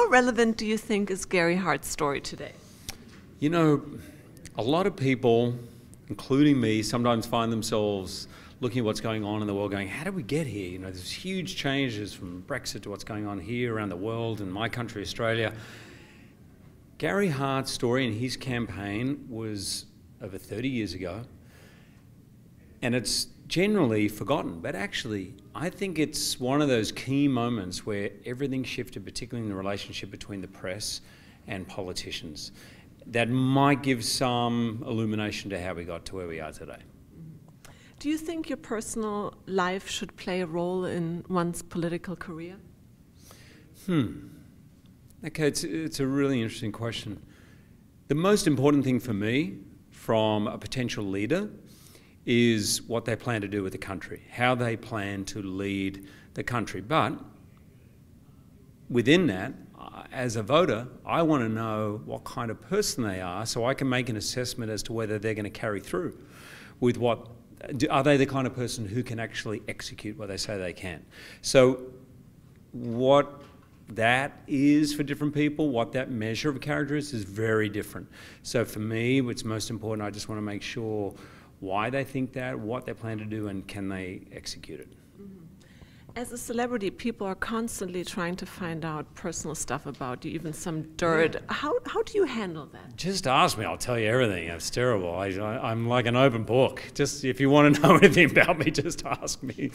How relevant do you think is Gary Hart's story today? You know, a lot of people, including me, sometimes find themselves looking at what's going on in the world going, how did we get here? You know, there's huge changes from Brexit to what's going on here around the world and my country, Australia. Gary Hart's story and his campaign was over 30 years ago, and it's generally forgotten, but actually I think it's one of those key moments where everything shifted, particularly in the relationship between the press and politicians. That might give some illumination to how we got to where we are today. Do you think your personal life should play a role in one's political career? Okay, it's a really interesting question. The most important thing for me from a potential leader is what they plan to do with the country, how they plan to lead the country. But within that, as a voter, I want to know what kind of person they are so I can make an assessment as to whether they're going to carry through with what, are they the kind of person who can actually execute what they say they can. So what that is for different people, what that measure of character is very different. So for me, what's most important, I just want to make sure why they think that, what they plan to do, and can they execute it. As a celebrity, people are constantly trying to find out personal stuff about you, even some dirt. Yeah. How do you handle that? Just ask me, I'll tell you everything. It's terrible. I'm like an open book. Just if you want to know anything about me, just ask me.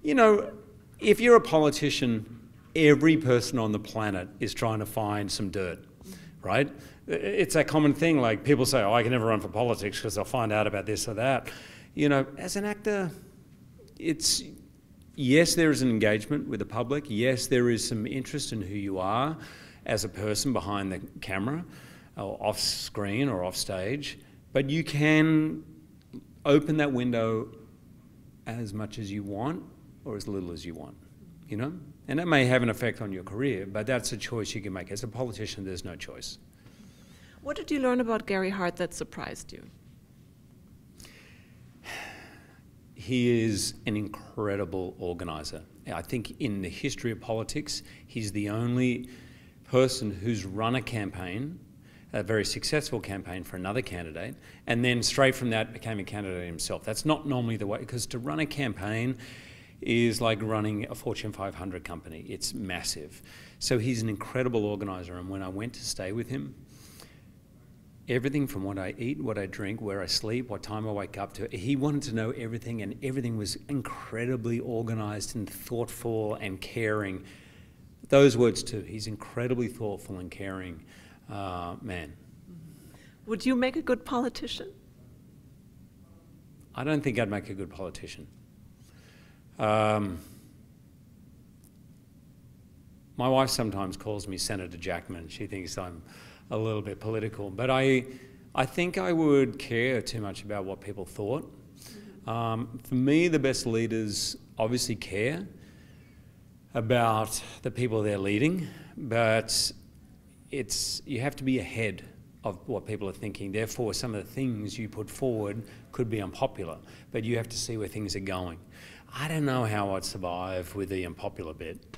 You know, if you're a politician, every person on the planet is trying to find some dirt, right? It's a common thing, like people say, oh, I can never run for politics because I'll find out about this or that. You know, as an actor, yes, there is an engagement with the public. Yes, there is some interest in who you are as a person behind the camera, or off screen or off stage, but you can open that window as much as you want or as little as you want, you know? And that may have an effect on your career, but that's a choice you can make. As a politician, there's no choice. What did you learn about Gary Hart that surprised you? He is an incredible organizer. I think in the history of politics, he's the only person who's run a campaign, a very successful campaign for another candidate, and then straight from that became a candidate himself. That's not normally the way, because to run a campaign is like running a Fortune 500 company. It's massive. So he's an incredible organizer, and when I went to stay with him, everything from what I eat, what I drink, where I sleep, what time I wake up to, he wanted to know everything, and everything was incredibly organized and thoughtful and caring. Those words too, he's incredibly thoughtful and caring man. Would you make a good politician? I don't think I'd make a good politician. My wife sometimes calls me Senator Jackman. She thinks I'm a little bit political, but I think I would care too much about what people thought. For me, the best leaders obviously care about the people they're leading, but you have to be ahead of what people are thinking. Therefore, some of the things you put forward could be unpopular, but you have to see where things are going. I don't know how I'd survive with the unpopular bit.